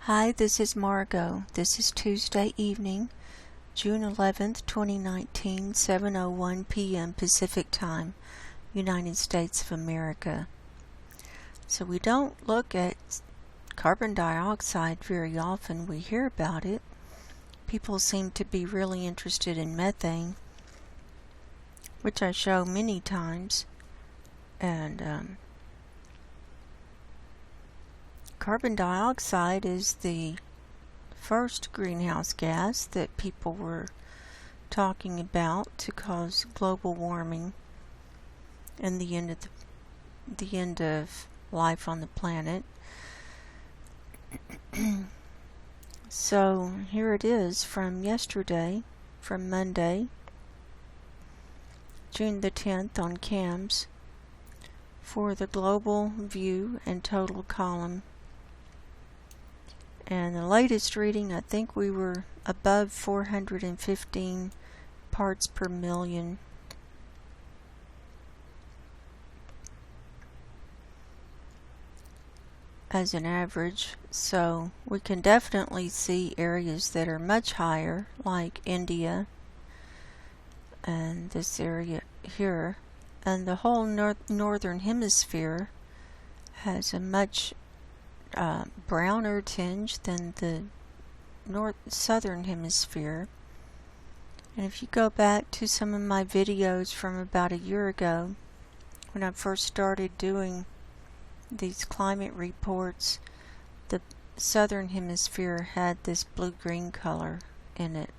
Hi, this is Margo. This is Tuesday evening, June 11th, 2019, 7:01 p.m. Pacific Time, United States of America. So we don't look at carbon dioxide very often. We hear about it. People seem to be really interested in methane, which I show many times. And carbon dioxide is the first greenhouse gas that people were talking about to cause global warming and the end of life on the planet. So here it is from yesterday, from Monday, June the 10th on CAMS for the global view and total column. And the latest reading, I think we were above 415 parts per million. As an average, so we can definitely see areas that are much higher, like India and this area here, and the whole northern hemisphere has a much browner tinge than the southern hemisphere. And if you go back to some of my videos from about a year ago, when I first started doing these climate reports, the southern hemisphere had this blue-green color in it,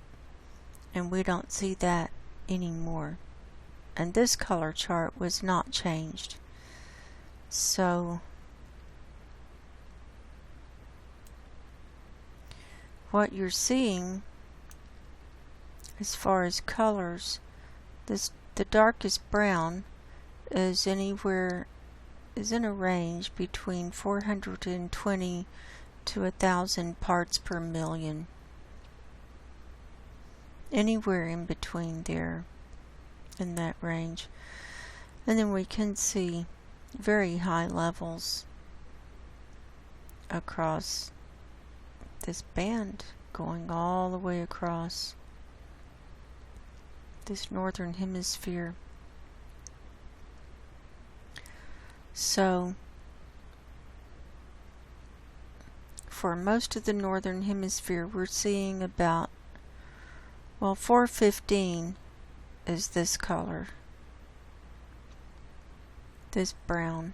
and we don't see that anymore. And this color chart was not changed. So what you're seeing as far as colors, the darkest brown is in a range between 420 to 1,000 parts per million. Anywhere in between there in that range. And then we can see very high levels across this band going all the way across this northern hemisphere. So for most of the northern hemisphere, we're seeing about, 415 is this color, this brown.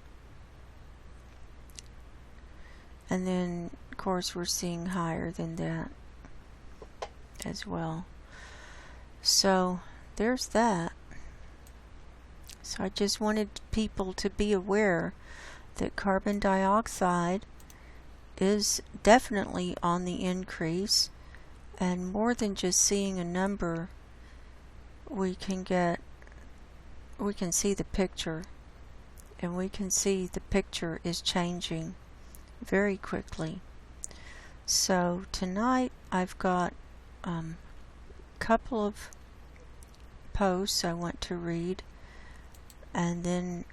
And then of course we're seeing higher than that as well. So there's that. So I just wanted people to be aware that carbon dioxide is definitely on the increase, and more than just seeing a number, we can see the picture, and we can see the picture is changing very quickly. So tonight I've got a couple of posts I want to read, and then,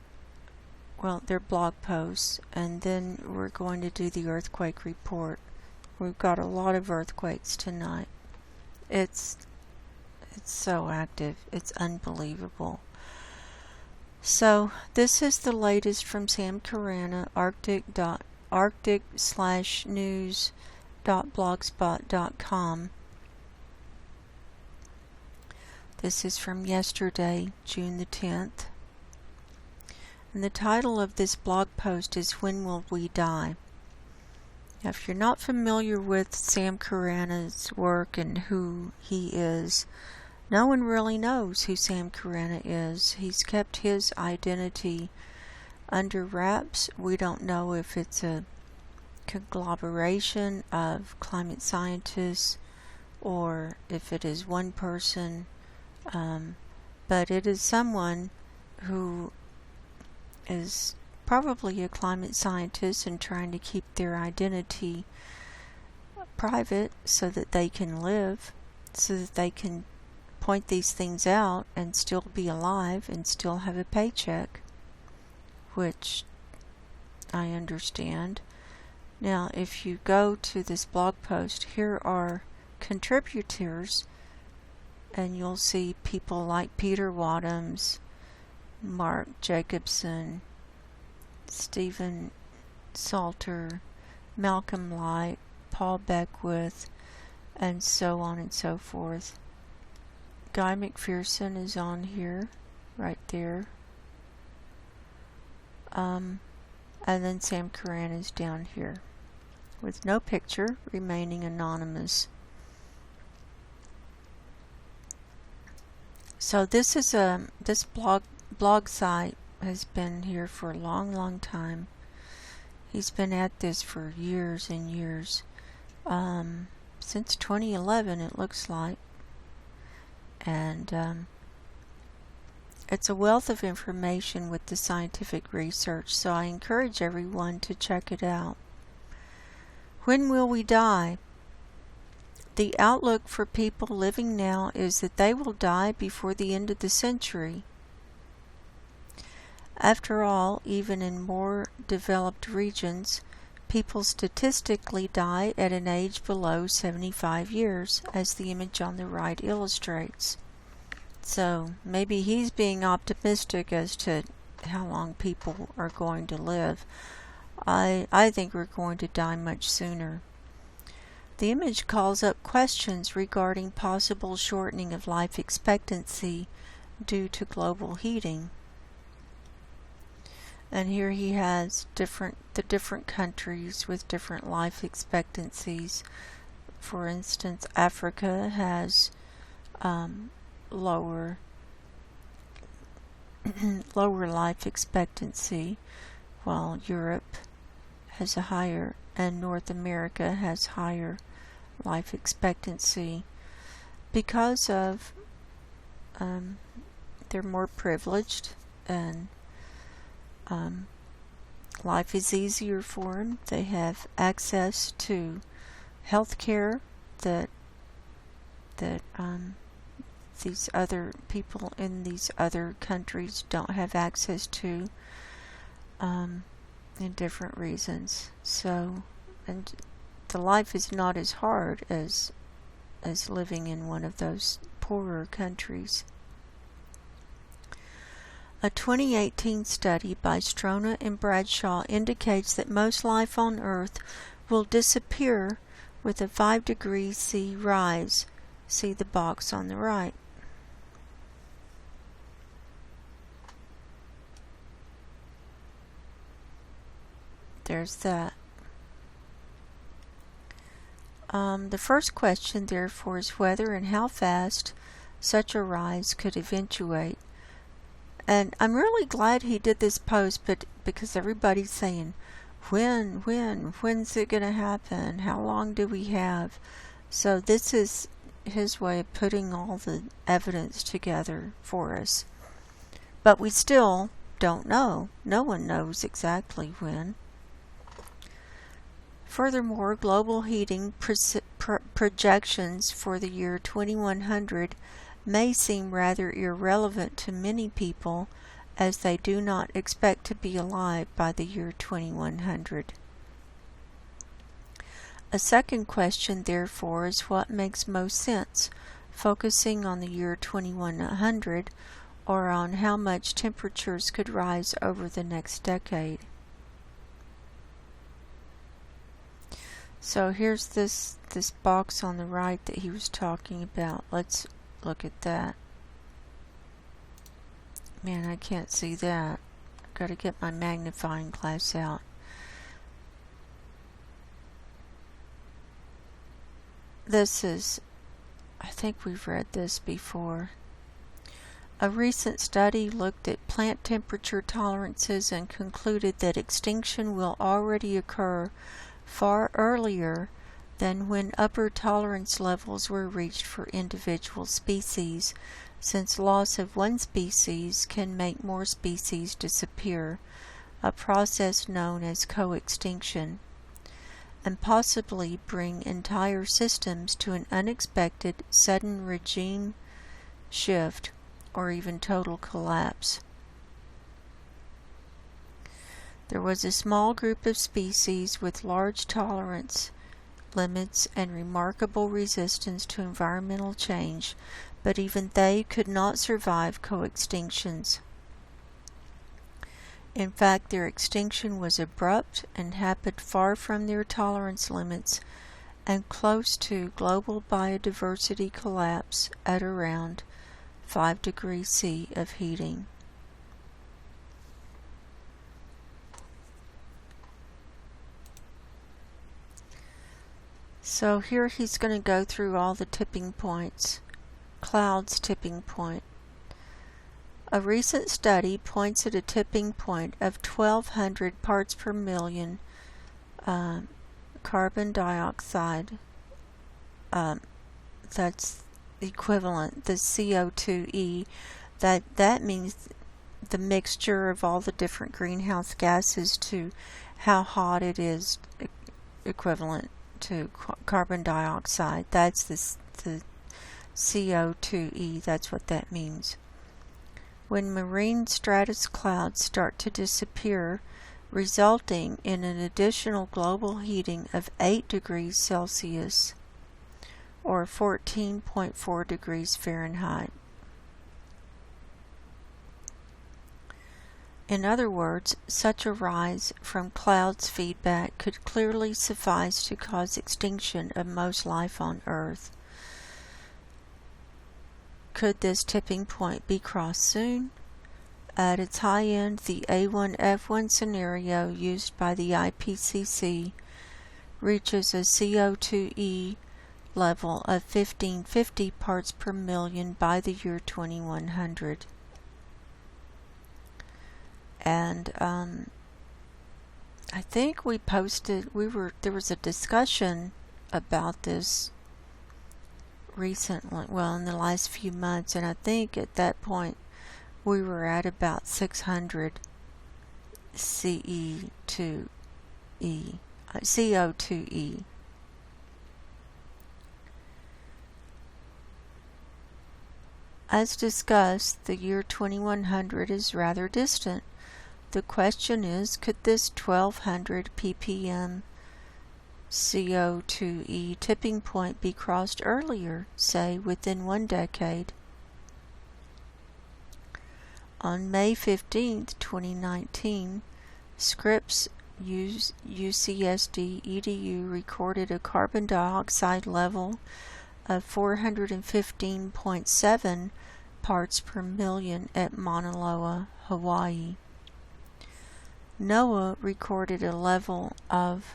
they're blog posts, and then we're going to do the earthquake report. We've got a lot of earthquakes tonight. It's so active. It's unbelievable. So this is the latest from Sam Carana, arctic/news.blogspot.com. This is from yesterday, June the 10th. And the title of this blog post is When Will We Die? Now, if you're not familiar with Sam Carana's work and who he is, no one really knows who Sam Carana is. He's kept his identity under wraps. We don't know if it's a conglomeration of climate scientists or if it is one person, but it is someone who is probably a climate scientist and trying to keep their identity private so that they can live, so that they can point these things out and still be alive and still have a paycheck, which I understand. Now, if you go to this blog post, here are contributors, and you'll see people like Peter Wadhams, Mark Jacobson, Stephen Salter, Malcolm Light, Paul Beckwith, and so on and so forth. Guy McPherson is on here, right there. And then Sam Carana is down here, with no picture, remaining anonymous. So this is this blog site has been here for a long time. He's been at this for years and years, since 2011 it looks like, and it's a wealth of information with the scientific research, so I encourage everyone to check it out. When will we die? The outlook for people living now is that they will die before the end of the century. After all, even in more developed regions, people statistically die at an age below 75 years, as the image on the right illustrates. So maybe he's being optimistic as to how long people are going to live. I think we're going to die much sooner. The image calls up questions regarding possible shortening of life expectancy due to global heating. And here he has the different countries with different life expectancies. For instance, Africa has lower life expectancy, while Europe has a higher, and North America has higher life expectancy because of they're more privileged, and life is easier for them. They have access to health care that these other people in these other countries don't have access to, in different reasons. So, and the life is not as hard as living in one of those poorer countries. A 2018 study by Strona and Bradshaw indicates that most life on Earth will disappear with a 5 degrees C rise. See the box on the right. There's that. The first question, therefore, is whether and how fast such a rise could eventuate. And I'm really glad he did this post, but because everybody's saying, when's it going to happen? How long do we have? So this is his way of putting all the evidence together for us. But we still don't know. No one knows exactly when. Furthermore, global heating projections for the year 2100 may seem rather irrelevant to many people, as they do not expect to be alive by the year 2100. A second question, therefore, is what makes most sense, focusing on the year 2100 or on how much temperatures could rise over the next decade. So here's this box on the right that he was talking about. Let's look at that. Man, I can't see that. I've got to get my magnifying glass out. This is, I think we've read this before. A recent study looked at plant temperature tolerances and concluded that extinction will already occur far earlier than when upper tolerance levels were reached for individual species, since loss of one species can make more species disappear, a process known as co-extinction, and possibly bring entire systems to an unexpected, sudden regime shift or even total collapse. There was a small group of species with large tolerance limits and remarkable resistance to environmental change, but even they could not survive co-extinctions. In fact, their extinction was abrupt and happened far from their tolerance limits and close to global biodiversity collapse at around 5 degrees C of heating. So here he's going to go through all the tipping points. Clouds tipping point. A recent study points at a tipping point of 1,200 parts per million carbon dioxide. That's equivalent, the CO2e. That means the mixture of all the different greenhouse gases to how hot it is equivalent to carbon dioxide. That's the CO2e. That's what that means. When marine stratus clouds start to disappear, resulting in an additional global heating of 8 degrees Celsius or 14.4 degrees Fahrenheit. In other words, such a rise from clouds feedback could clearly suffice to cause extinction of most life on Earth. Could this tipping point be crossed soon? At its high end, the A1F1 scenario used by the IPCC reaches a CO2e level of 1550 parts per million by the year 2100. And I think we posted, there was a discussion about this recently, well, in the last few months, and I think at that point we were at about 600 CO2e. As discussed, the year 2100 is rather distant. The question is, could this 1200 ppm CO2e tipping point be crossed earlier, say within 1 decade? On May 15, 2019, Scripps UCSD EDU recorded a carbon dioxide level of 415.7 parts per million at Mauna Loa, Hawaii. NOAA recorded a level of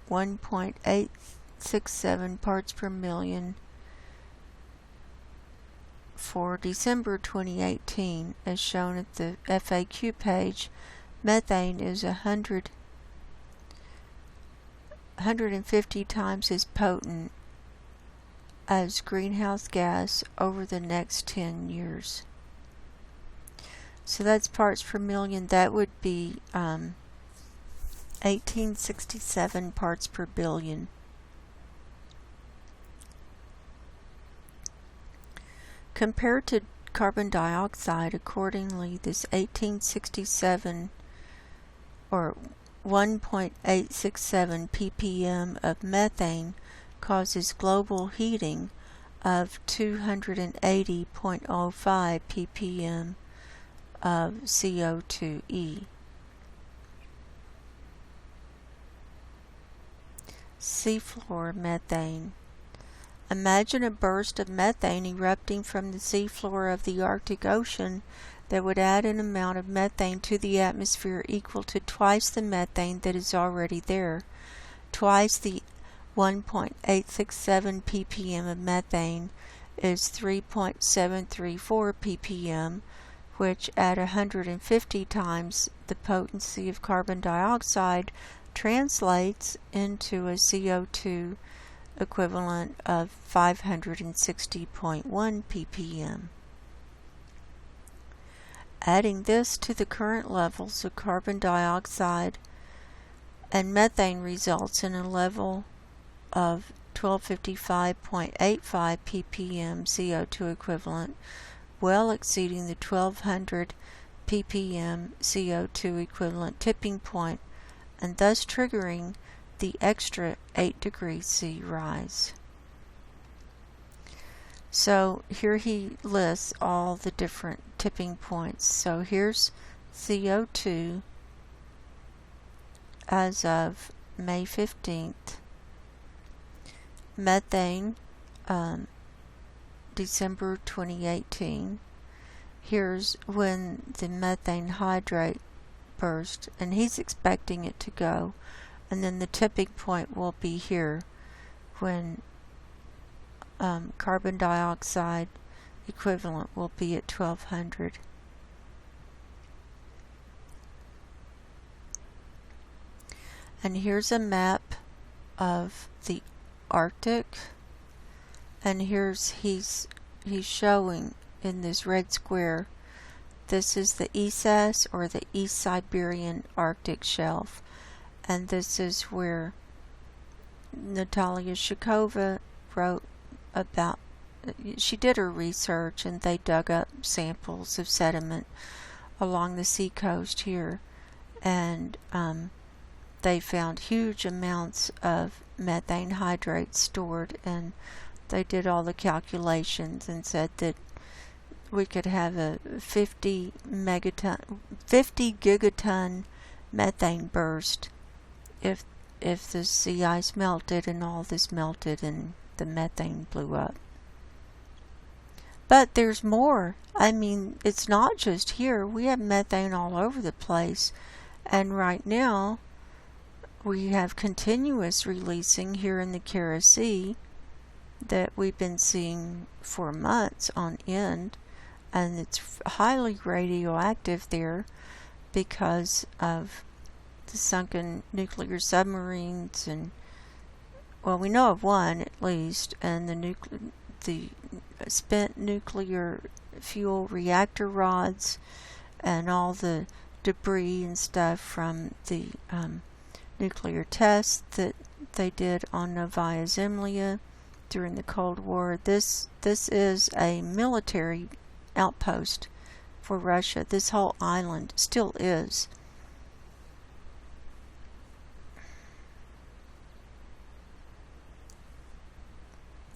1.867 parts per million for December 2018, as shown at the FAQ page. Methane is 150 times as potent as greenhouse gas over the next 10 years. So that's parts per million. That would be 1867 parts per billion. Compared to carbon dioxide, accordingly, this 1867 or 1.867 ppm of methane causes global heating of 280.05 ppm of CO2e. Seafloor methane. Imagine a burst of methane erupting from the seafloor of the Arctic Ocean that would add an amount of methane to the atmosphere equal to twice the methane that is already there. Twice the 1.867 ppm of methane is 3.734 ppm, which at 150 times the potency of carbon dioxide translates into a CO2 equivalent of 560.1 ppm. Adding this to the current levels of carbon dioxide and methane results in a level of 1255.85 ppm CO2 equivalent, well exceeding the 1200 ppm CO2 equivalent tipping point, and thus triggering the extra 8 degrees C rise. So here he lists all the different tipping points. So here's CO2 as of May 15th, methane December 2018. Here's when the methane hydrate burst, and he's expecting it to go, and then the tipping point will be here when carbon dioxide equivalent will be at 1200. And here's a map of the Arctic, and he's showing in this red square, this is the ESAS, or the East Siberian Arctic Shelf, and this is where Natalia Shakova wrote about, she did her research and they dug up samples of sediment along the seacoast here, and they found huge amounts of methane hydrate stored, and they did all the calculations and said that we could have a 50 gigaton methane burst if the sea ice melted and all this melted and the methane blew up. But there's more. I mean, it's not just here. We have methane all over the place, and right now we have continuous releasing here in the Kara Sea that we've been seeing for months on end, and it's highly radioactive there because of the sunken nuclear submarines, and well, we know of one at least, and the spent nuclear fuel reactor rods and all the debris and stuff from the nuclear tests that they did on Novaya Zemlya during the Cold War. This is a military outpost for Russia. This whole island still is.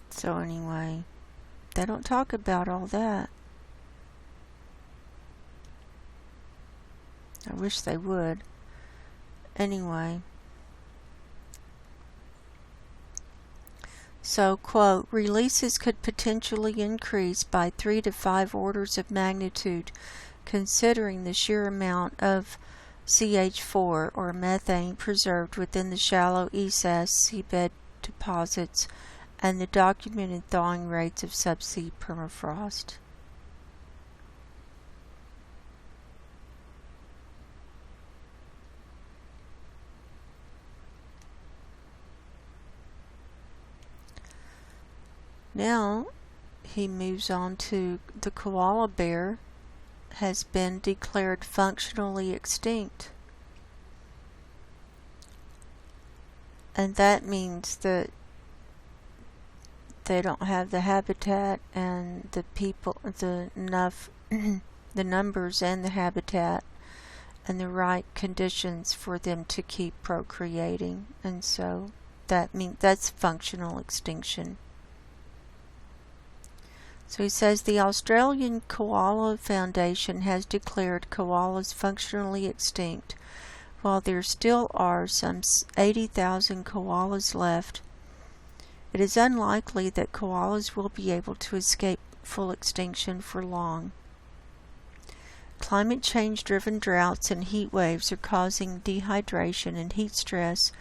So anyway, they don't talk about all that. I wish they would. Anyway. So, quote, releases could potentially increase by 3 to 5 orders of magnitude, considering the sheer amount of CH4 or methane preserved within the shallow ESAS seabed deposits and the documented thawing rates of subsea permafrost. Now he moves on to the koala bear has been declared functionally extinct. And that means that they don't have the habitat and the people, the numbers and the habitat and the right conditions for them to keep procreating, and so that's functional extinction. So he says the Australian Koala Foundation has declared koalas functionally extinct. While there still are some 80,000 koalas left, it is unlikely that koalas will be able to escape full extinction for long. Climate change-driven droughts and heat waves are causing dehydration and heat stress,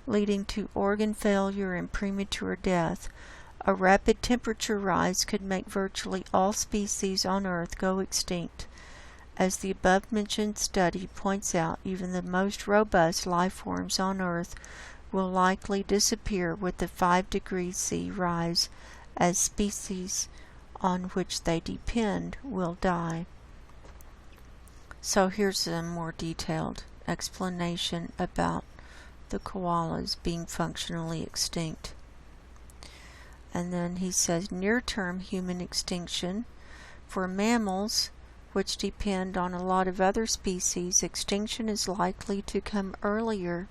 leading to organ failure and premature death. A rapid temperature rise could make virtually all species on Earth go extinct. As the above-mentioned study points out, even the most robust life forms on Earth will likely disappear with the 5 degrees C rise, as species on which they depend will die. So here's a more detailed explanation about the koalas being functionally extinct. And then he says near-term human extinction for mammals which depend on a lot of other species, extinction is likely to come earlier.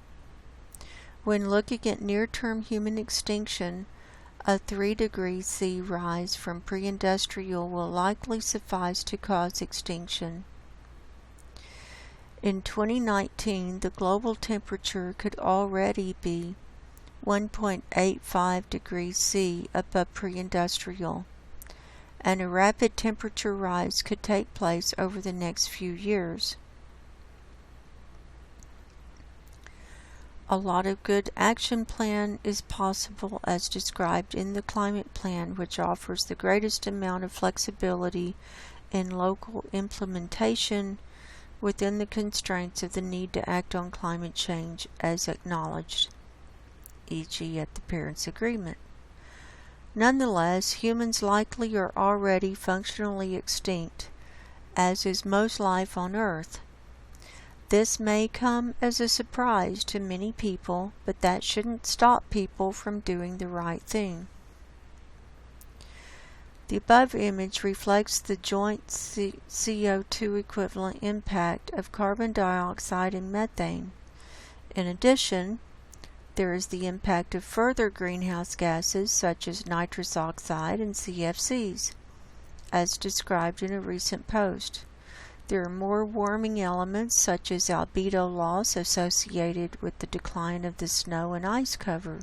When looking at near-term human extinction, a 3 degrees C rise from pre-industrial will likely suffice to cause extinction. In 2019, the global temperature could already be 1.85 degrees C above pre-industrial, and a rapid temperature rise could take place over the next few years. A lot of good action plan is possible as described in the climate plan, which offers the greatest amount of flexibility in local implementation within the constraints of the need to act on climate change as acknowledged, e.g. at the Paris Agreement. Nonetheless, humans likely are already functionally extinct, as is most life on Earth. This may come as a surprise to many people, but that shouldn't stop people from doing the right thing. The above image reflects the joint CO2 equivalent impact of carbon dioxide and methane. In addition, there is the impact of further greenhouse gases such as nitrous oxide and CFCs, as described in a recent post. There are more warming elements such as albedo loss associated with the decline of the snow and ice cover.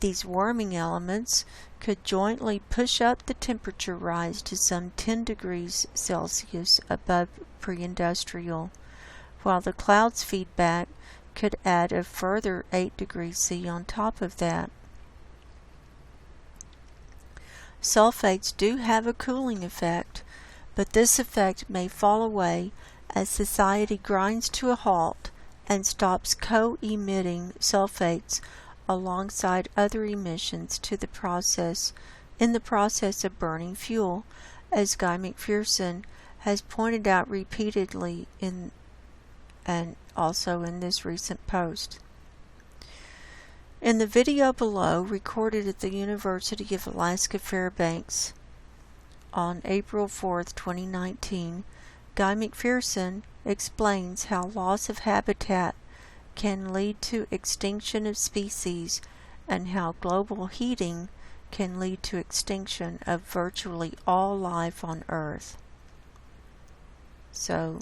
These warming elements could jointly push up the temperature rise to some 10 degrees Celsius above pre-industrial, while the clouds feedback could add a further 8 degrees C on top of that. Sulfates do have a cooling effect, but this effect may fall away as society grinds to a halt and stops co-emitting sulfates alongside other emissions in the process of burning fuel, as Guy McPherson has pointed out repeatedly and also in this recent post. In the video below, recorded at the University of Alaska Fairbanks on April 4th, 2019, Guy McPherson explains how loss of habitat can lead to extinction of species and how global heating can lead to extinction of virtually all life on Earth. So,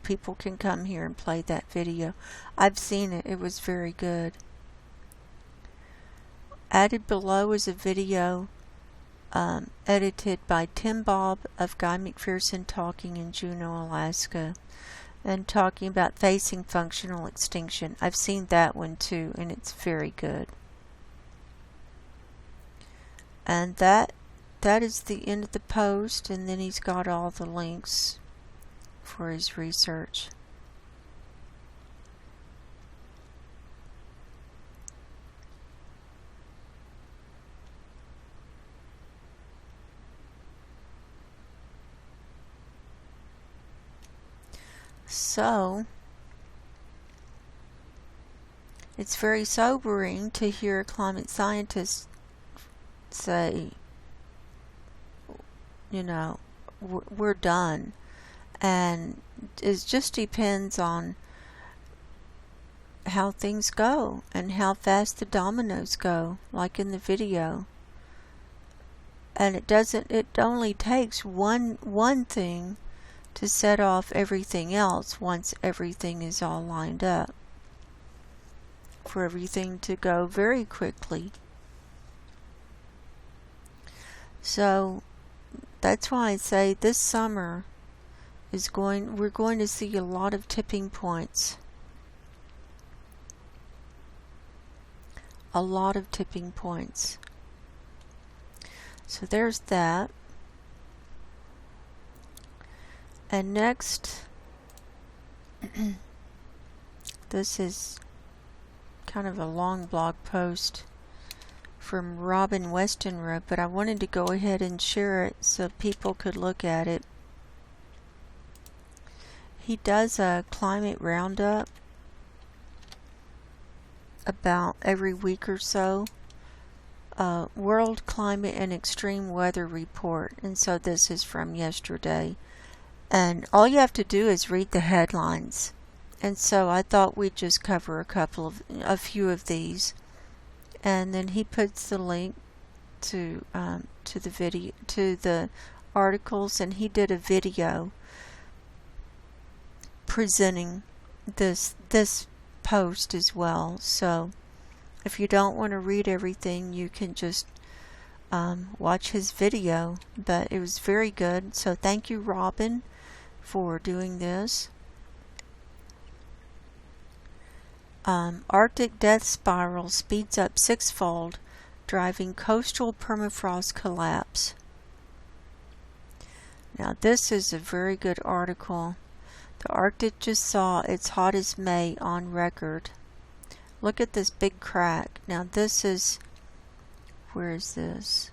people can come here and play that video. I've seen it. It was very good. Added below is a video edited by Tim Bob of Guy McPherson talking in Juneau, Alaska, and talking about facing functional extinction. I've seen that one too, and it's very good. And that is the end of the post, and then he's got all the links for his research. So, it's very sobering to hear climate scientists say, we're done. And it just depends on how things go and how fast the dominoes go, like in the video. And it only takes one thing to set off everything else once everything is all lined up, for everything to go very quickly. So that's why I say this summer we're going to see a lot of tipping points. A lot of tipping points. So there's that. And next, this is kind of a long blog post from Robin Westenra, but I wanted to go ahead and share it so people could look at it. He does a climate roundup about every week or so World Climate and Extreme Weather Report, and so this is from yesterday. And all you have to do is read the headlines. And so I thought we'd just cover a few of these. And then he puts the link to the video, to the articles, and he did a video presenting this post as well. So if you don't want to read everything, you can just watch his video. But it was very good. So thank you, Robin, for doing this. Arctic death spiral speeds up sixfold, driving coastal permafrost collapse. Now this is a very good article. The Arctic just saw its hottest May on record. Look at this big crack. Now this is, where is this?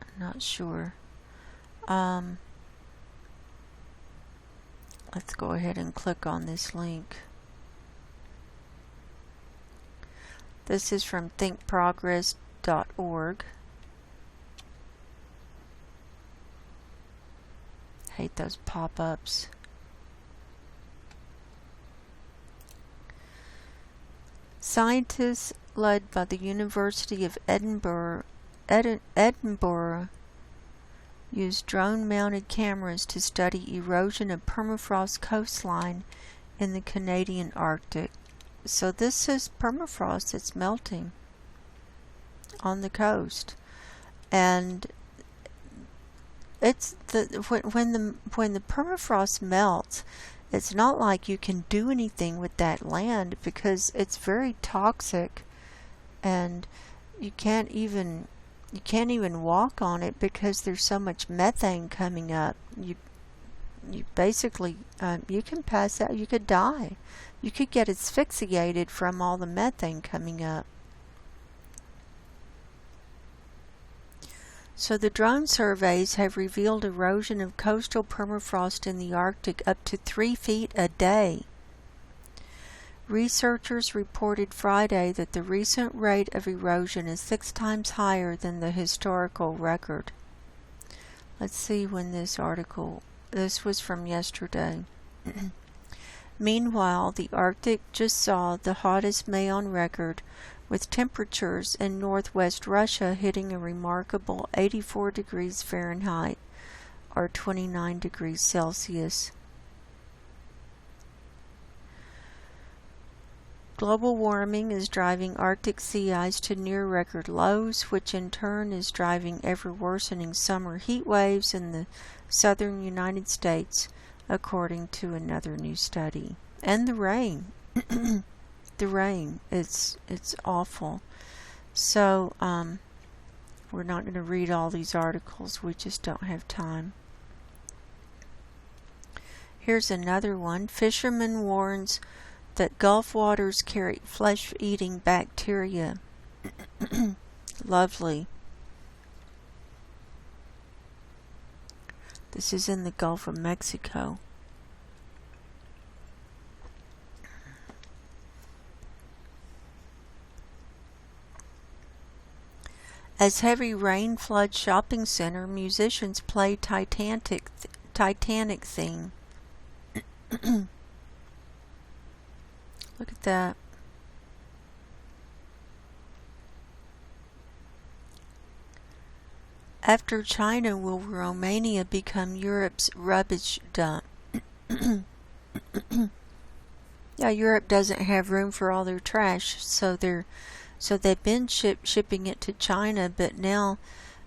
I'm not sure. Let's go ahead and click on this link. This is from thinkprogress.org. Hate those pop-ups. Scientists led by the University of Edinburgh used drone-mounted cameras to study erosion of permafrost coastline in the Canadian Arctic. So this is permafrost that's melting on the coast, and it's when the permafrost melts, it's not like you can do anything with that land because it's very toxic, and you can't even walk on it because there's so much methane coming up. You basically you can pass out. You could die. You could get asphyxiated from all the methane coming up. So the drone surveys have revealed erosion of coastal permafrost in the Arctic up to 3 feet a day. Researchers reported Friday that the recent rate of erosion is 6 times higher than the historical record. Let's see when this was from yesterday. Meanwhile, the Arctic just saw the hottest May on record, with temperatures in northwest Russia hitting a remarkable 84 degrees Fahrenheit, or 29 degrees Celsius. Global warming is driving Arctic sea ice to near record lows, which in turn is driving ever worsening summer heat waves in the southern United States, according to another new study. And the rain. The rain. It's awful. So, we're not going to read all these articles. We just don't have time. Here's another one. Fisherman warns that Gulf waters carry flesh-eating bacteria. Lovely. This is in the Gulf of Mexico. As heavy rain floods shopping center, musicians play Titanic theme. Look at that. After China, will Romania become Europe's rubbish dump? Yeah, Europe doesn't have room for all their trash, so they've been shipping it to China, but now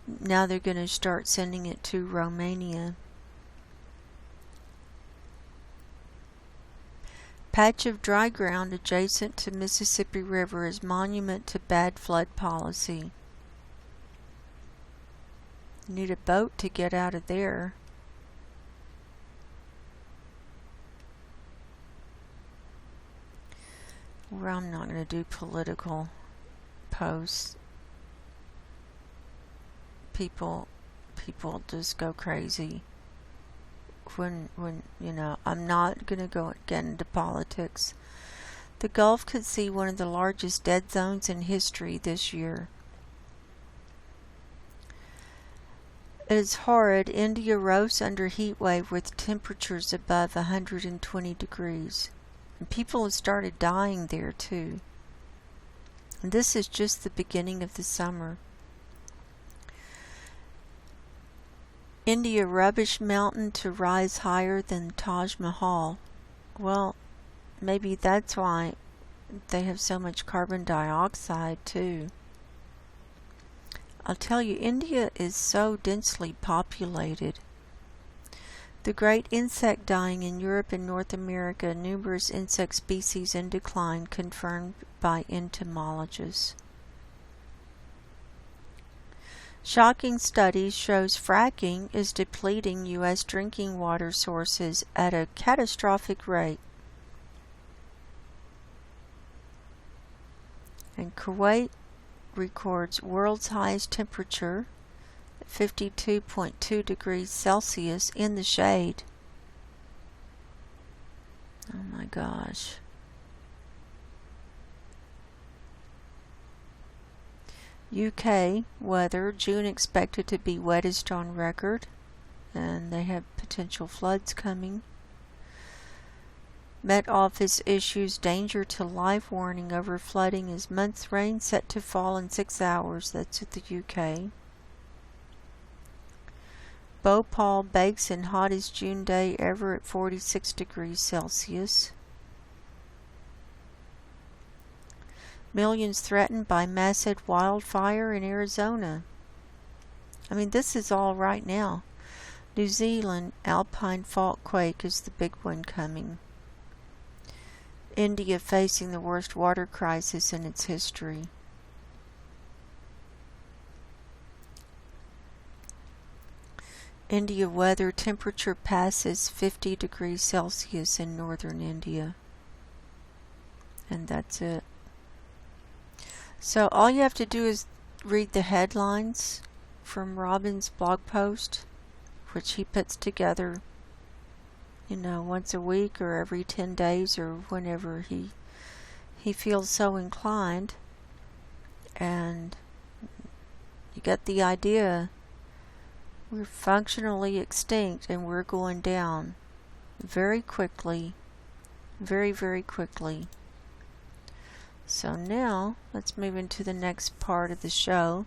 they're going to start sending it to Romania. Patch of dry ground adjacent to Mississippi River is monument to bad flood policy. You need a boat to get out of there. Well, I'm not going to do political posts. People just go crazy when I'm not going to get into politics. The Gulf could see one of the largest dead zones in history this year. It is horrid. India rose under heat wave with temperatures above 120 degrees. And people have started dying there too. And this is just the beginning of the summer. India rubbish mountain to rise higher than Taj Mahal. Well, maybe that's why they have so much carbon dioxide too. I'll tell you, India is so densely populated. The great insect dying in Europe and North America, numerous insect species in decline, confirmed by entomologists. Shocking study shows fracking is depleting U.S. drinking water sources at a catastrophic rate. And Kuwait records world's highest temperature, 52.2 degrees Celsius in the shade. Oh my gosh. UK weather, June expected to be wettest on record, and they have potential floods coming. Met Office issues danger to life warning over flooding as month's rain set to fall in 6 hours. That's at the UK. Bhopal bakes in hottest June day ever at 46 degrees Celsius. Millions threatened by massive wildfire in Arizona. I mean, this is all right now. New Zealand alpine fault quake is the big one coming. India facing the worst water crisis in its history. India weather, temperature passes 50 degrees Celsius in northern India. And that's it. So all you have to do is read the headlines from Robin's blog post, which he puts together, once a week or every 10 days or whenever he feels so inclined. And you get the idea. We're functionally extinct and we're going down very quickly, very, very quickly. So now, let's move into the next part of the show.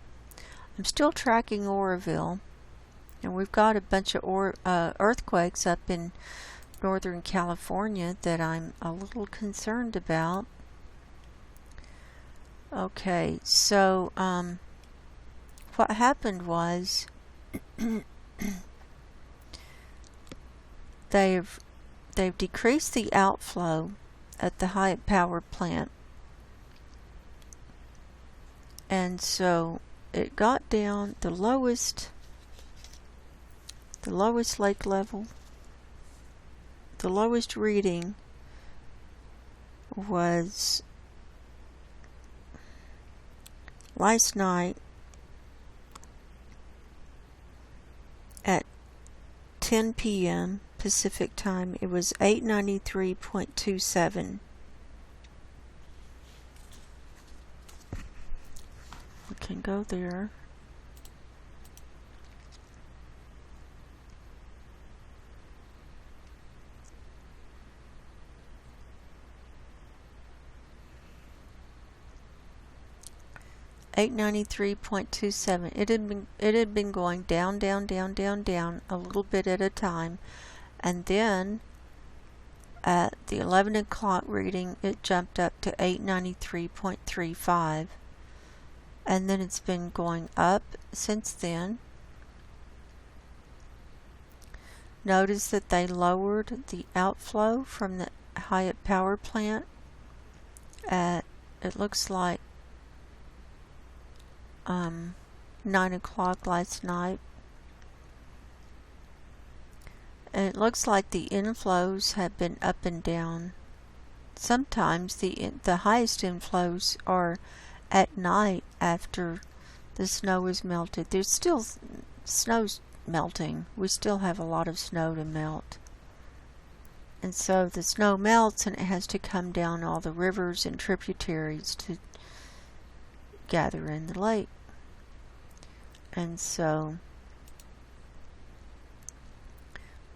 I'm still tracking Oroville, and we've got a bunch of earthquakes up in Northern California that I'm a little concerned about. Okay, so what happened was they've decreased the outflow at the Hyatt power plant. And so it got down the lowest lake level. The lowest reading was last night at 10 p.m. Pacific time. It was 893.27. We can go there. $893.27. It had been going down, down, down, down, down a little bit at a time, and then at the 11 o'clock reading, it jumped up to 893.35. And then it's been going up since then. Notice that they lowered the outflow from the Hyatt power plant at, it looks like, 9 o'clock last night. And it looks like the inflows have been up and down. Sometimes the highest inflows are at night after the snow is melted. There's still snow's melting. We still have a lot of snow to melt. And so the snow melts and it has to come down all the rivers and tributaries to gather in the lake. And so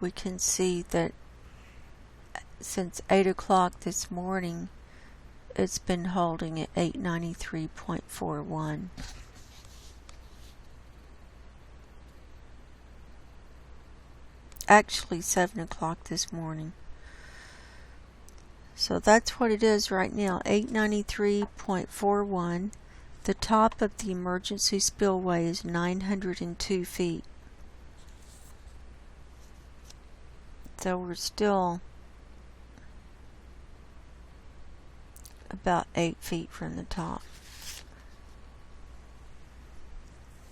we can see that since 8 o'clock this morning, it's been holding at 893.41. Actually 7 o'clock this morning. So that's what it is right now, 893.41. The top of the emergency spillway is 902 feet. So we're still about 8 feet from the top.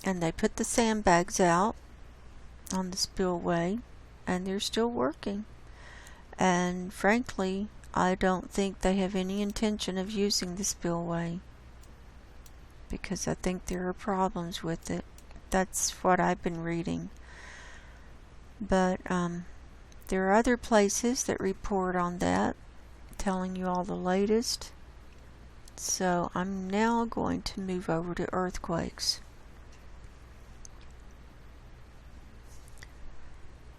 And they put the sandbags out on the spillway, and they're still working. And frankly, I don't think they have any intention of using the spillway, because I think there are problems with it. That's what I've been reading. But there are other places that report on that, telling you all the latest. So I'm now going to move over to earthquakes.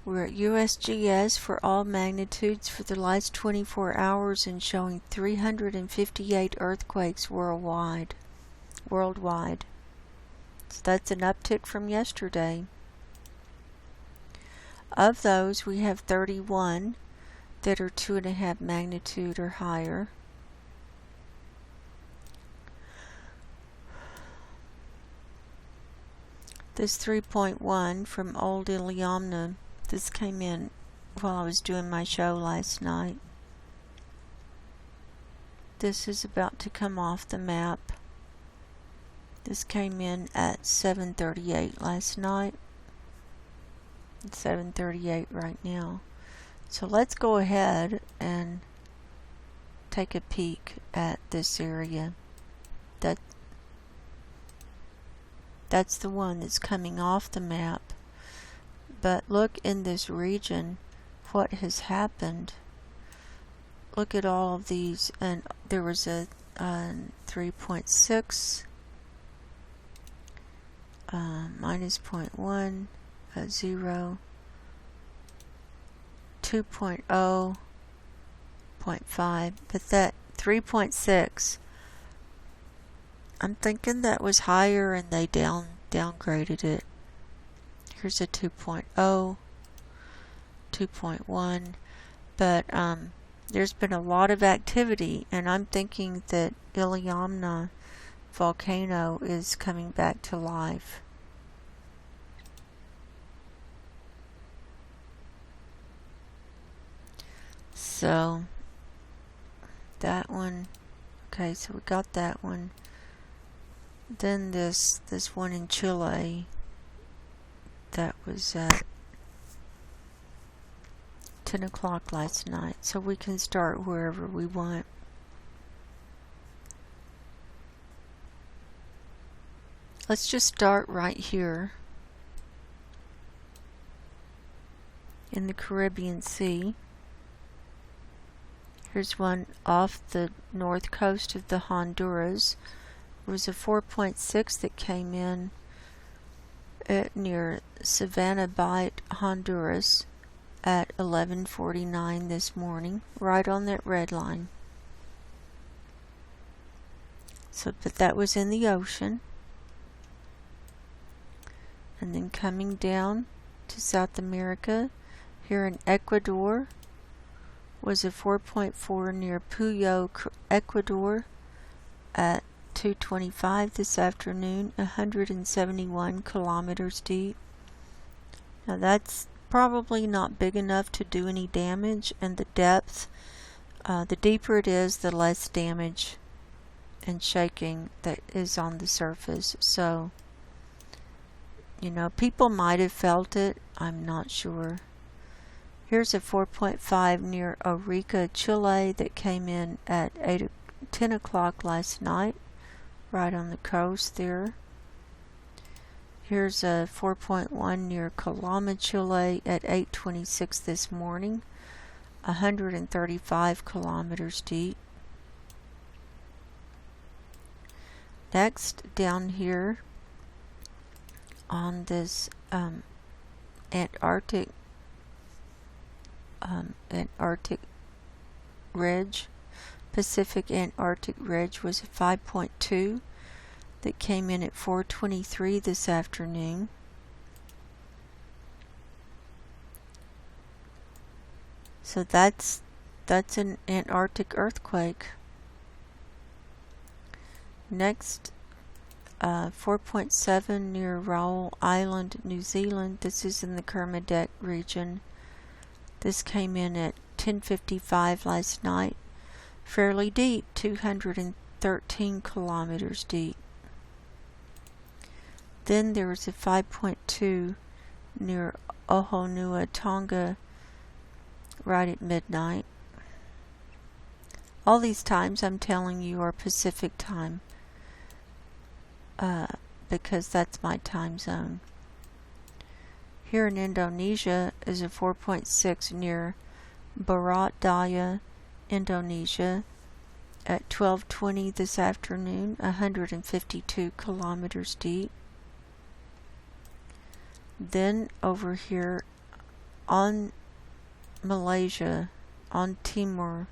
We're at USGS for all magnitudes for the last 24 hours and showing 358 earthquakes worldwide. So that's an uptick from yesterday. Of those, we have 31 that are 2.5 magnitude or higher. This 3.1 from Old Iliamna, this came in while I was doing my show last night. This is about to come off the map. This came in at 7:38 last night. It's 7:38 right now. So let's go ahead and take a peek at this area. That's the one that's coming off the map. But look in this region what has happened. Look at all of these, and there was a 3.6, minus 0.1, 0, 2.0, 0.5, but that 3.6, I'm thinking that was higher and they downgraded it. Here's a 2.0, 2.1, but there's been a lot of activity, and I'm thinking that Iliamna volcano is coming back to life. So that one, okay, so we got that one. Then this one in Chile, that was at 10 o'clock last night, so we can start wherever we want. Let's just start right here in the Caribbean Sea. Here's one off the north coast of the Honduras. There was a 4.6 that came in near Savannah Bight, Honduras at 11:49 this morning, right on that red line. So, but that was in the ocean. And then coming down to South America, here in Ecuador, was a 4.4 near Puyo, Ecuador at 2:25 this afternoon, 171 kilometers deep. Now that's probably not big enough to do any damage, and the depth, the deeper it is, the less damage and shaking that is on the surface. So, you know, people might have felt it, I'm not sure. Here's a 4.5 near Arica, Chile that came in at 10 o'clock last night, right on the coast there. Here's a 4.1 near Calama, Chile at 8:26 this morning, 135 kilometers deep. Next, down here on this Antarctic Antarctic Ridge. Pacific Antarctic Ridge was a 5.2 that came in at 4:23 this afternoon. So that's an Antarctic earthquake. Next, 4.7 near Raoul Island, New Zealand. This is in the Kermadec region. This came in at 10:55 last night. Fairly deep, 213 kilometers deep. Then there was a 5.2 near Ohonua, Tonga, right at midnight. All these times I'm telling you are Pacific time, because that's my time zone. Here in Indonesia is a 4.6 near Barat Daya, Indonesia, at 12:20 this afternoon, 152 kilometers deep. Then over here on Malaysia, on Timor,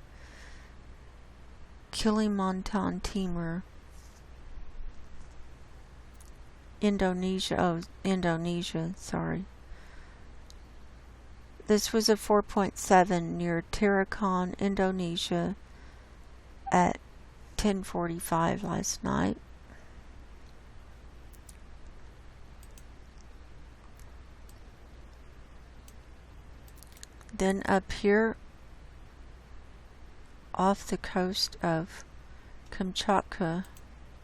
Kalimantan Timor, Indonesia, sorry. This was a 4.7 near Tarakan, Indonesia at 10:45 last night. Then up here off the coast of Kamchatka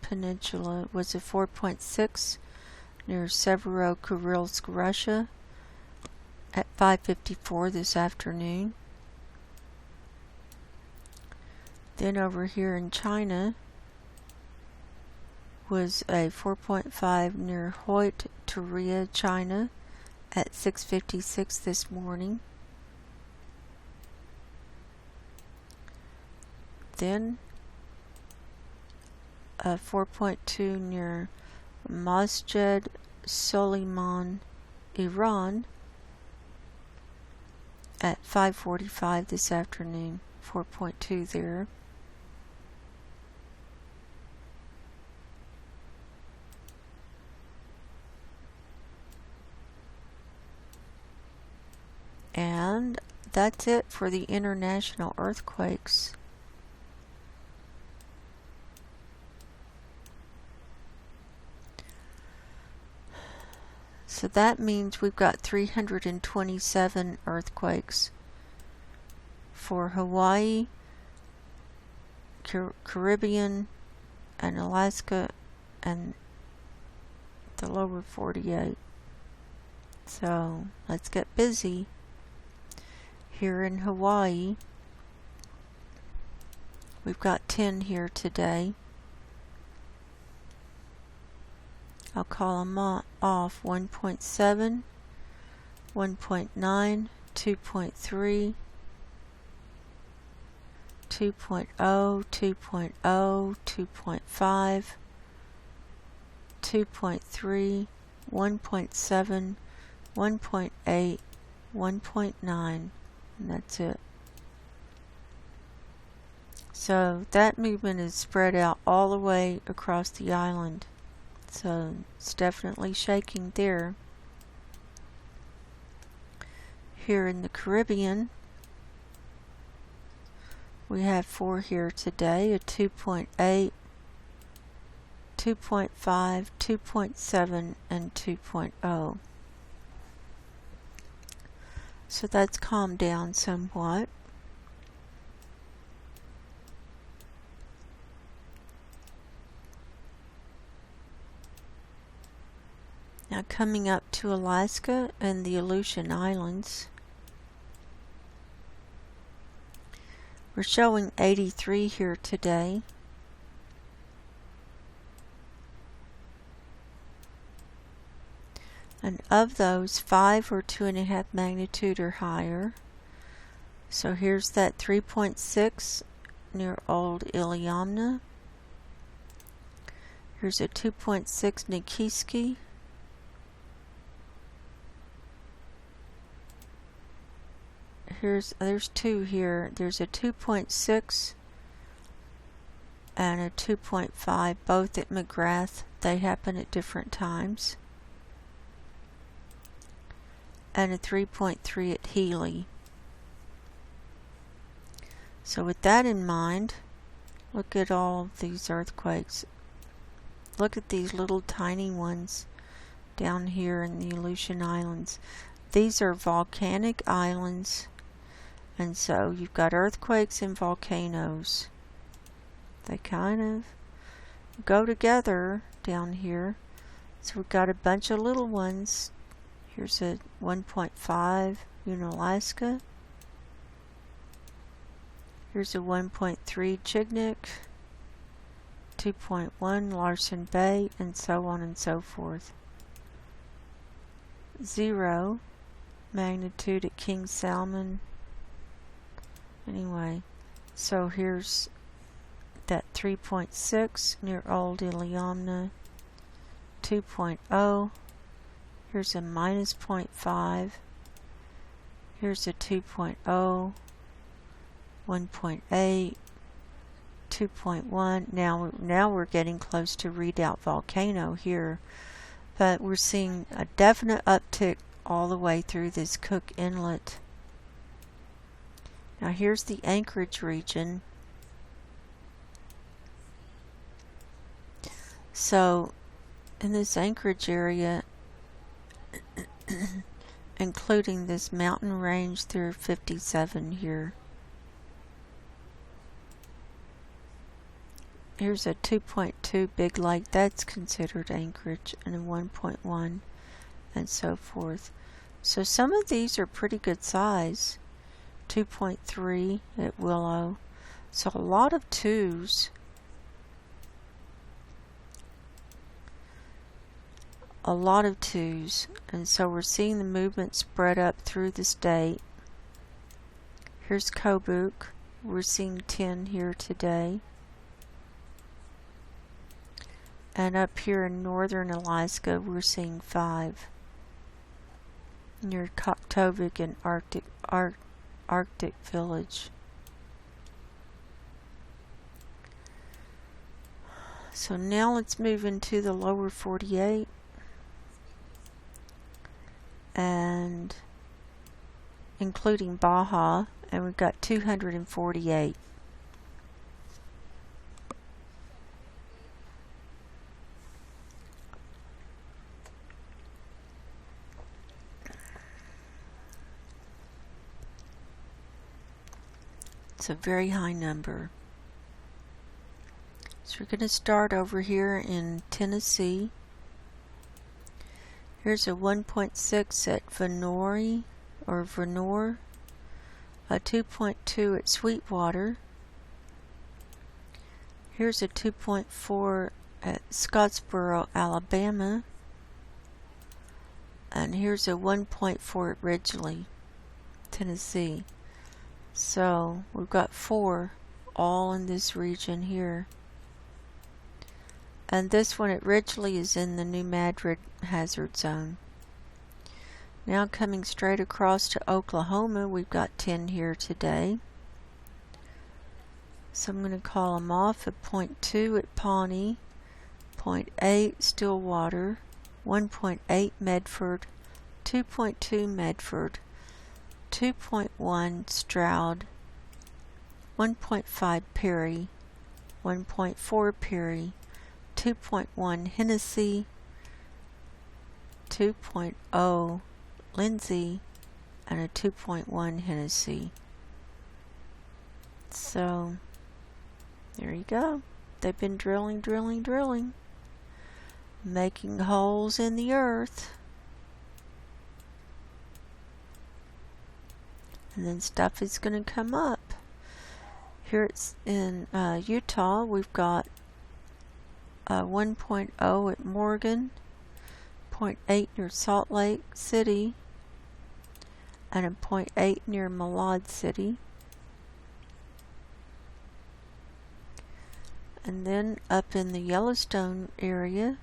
Peninsula was a 4.6 near Severodvinsk, Russia at 5:54 this afternoon. Then over here in China was a 4.5 near Hoyt, Turia, China at 6:56 this morning. Then a 4.2 near Masjid Soliman, Iran at 5:45 this afternoon, 4.2 there. And that's it for the international earthquakes. So that means we've got 327 earthquakes for Hawaii, Caribbean, and Alaska, and the lower 48. So let's get busy. Here in Hawaii, we've got 10 here today. I'll call them off. 1.7, 1.9, 2.3, 2.0, 2.0, 2.5, 2.3, 1.7, 1.8, 1.9, and that's it. So that movement is spread out all the way across the island. So it's definitely shaking there. Here in the Caribbean, we have 4 here today, a 2.8, 2.5, 2.7, and 2.0. So that's calmed down somewhat. Now coming up to Alaska and the Aleutian Islands, we're showing 83 here today. And of those, 5 or 2.5 magnitude or higher. So here's that 3.6 near Old Iliamna. Here's a 2.6 Nikiski. there's two here. There's a 2.6 and a 2.5, both at McGrath. They happen at different times. And a 3.3 at Healy. So with that in mind, look at all of these earthquakes. Look at these little tiny ones down here in the Aleutian Islands. These are volcanic islands, and so you've got earthquakes and volcanoes. They kind of go together down here. So we've got a bunch of little ones. Here's a 1.5 Unalaska. Here's a 1.3 Chignik, 2.1 Larsen Bay, and so on and so forth. 0 magnitude at King Salmon. Anyway, so here's that 3.6 near Old Iliamna, 2.0. Here's a minus 0.5. Here's a 2.0, 1.8, 2.1. Now we're getting close to Redoubt Volcano here, but we're seeing a definite uptick all the way through this Cook Inlet. Now here's the Anchorage region. So in this Anchorage area, including this mountain range through 57 here. Here's a 2.2 Big Lake, that's considered Anchorage, and a 1.1, and so forth. So some of these are pretty good size. 2.3 at Willow. So a lot of 2s. A lot of 2s, and so we're seeing the movement spread up through the state. Here's Kobuk. We're seeing 10 here today. And up here in northern Alaska, we're seeing 5. Near Koktovik and Arctic Village. So now let's move into the lower 48. And including Baja, and we've got 248. It's a very high number. So we're going to start over here in Tennessee. Here's a 1.6 at Vernor, a 2.2 at Sweetwater. Here's a 2.4 at Scottsboro, Alabama. And here's a 1.4 at Ridgely, Tennessee. So we've got 4 all in this region here. And this one at Ridgely is in the New Madrid hazard zone. Now coming straight across to Oklahoma, we've got 10 here today. So I'm going to call them off at 0.2 at Pawnee, 0.8 Stillwater, 1.8 Medford, 2.2 Medford, 2.1 Stroud, 1.5 Perry, 1.4 Perry, 2.1 Hennessy, 2.0 Lindsay, and a 2.1 Hennessy. So there you go. They've been drilling, making holes in the earth. And then stuff is going to come up. Here it's in Utah. We've got 1.0 at Morgan, 0.8 near Salt Lake City, and a 0.8 near Malad City. And then up in the Yellowstone area,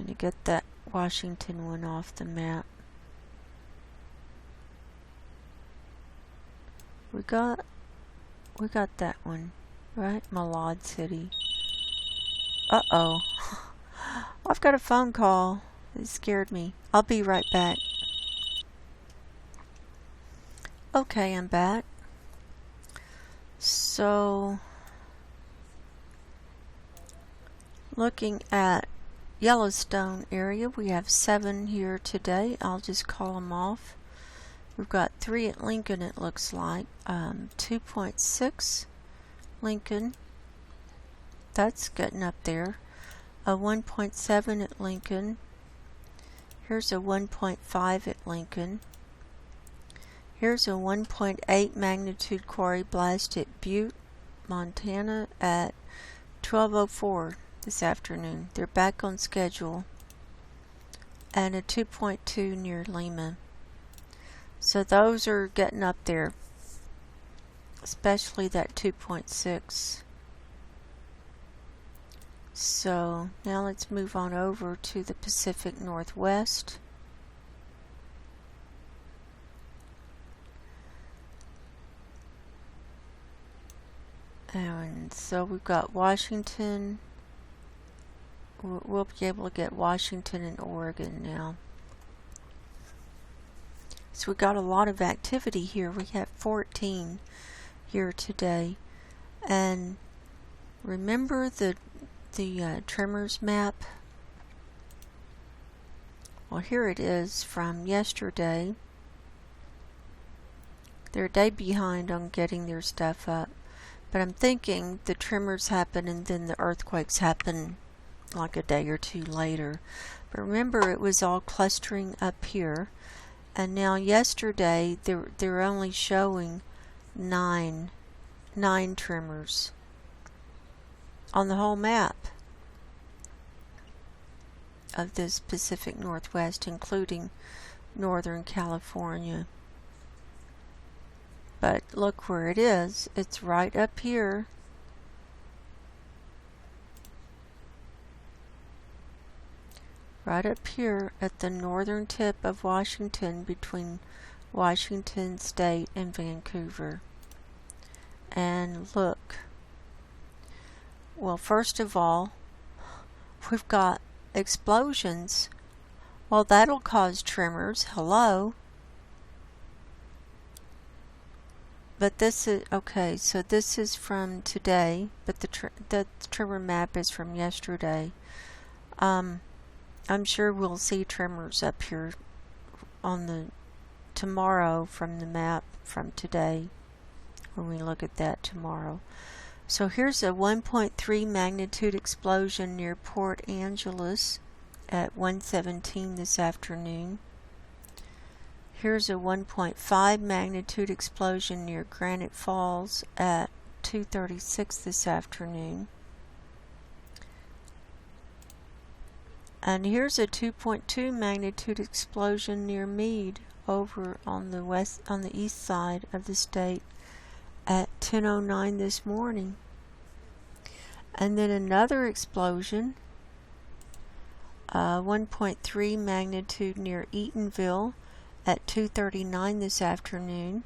Trying to get that Washington one off the map. We got that one, right? Malad City. Uh-oh. I've got a phone call. It scared me. I'll be right back. Okay, I'm back. So, looking at Yellowstone area, we have 7 here today. I'll just call them off. We've got 3 at Lincoln, it looks like. 2.6 Lincoln. That's getting up there. A 1.7 at Lincoln. Here's a 1.5 at Lincoln. Here's a 1.8 magnitude quarry blast at Butte, Montana at 12:04 this afternoon. They're back on schedule. And a 2.2 near Lima. So those are getting up there, especially that 2.6. So now let's move on over to the Pacific Northwest. And so we've got Washington. We'll be able to get Washington and Oregon now. So we got a lot of activity here. We have 14 here today. And remember the tremors map? Well, here it is from yesterday. They're a day behind on getting their stuff up. But I'm thinking the tremors happen and then the earthquakes happen like a day or two later. But remember, it was all clustering up here. And now yesterday, they're only showing 9 tremors on the whole map of this Pacific Northwest, including Northern California. But look where it is. It's right up here. Right up here at the northern tip of Washington, between Washington State and Vancouver. And look. Well, first of all, we've got explosions. Well, that'll cause tremors. Hello. But this is, okay, so this is from today, but the tremor map is from yesterday. I'm sure we'll see tremors up here on the tomorrow from the map from today when we look at that tomorrow. So here's a 1.3 magnitude explosion near Port Angeles at 1:17 this afternoon. Here's a 1.5 magnitude explosion near Granite Falls at 2:36 this afternoon. And here's a 2.2 magnitude explosion near Meade over on the east side of the state at 10:09 this morning. And then another explosion, 1.3 magnitude near Eatonville at 2:39 this afternoon.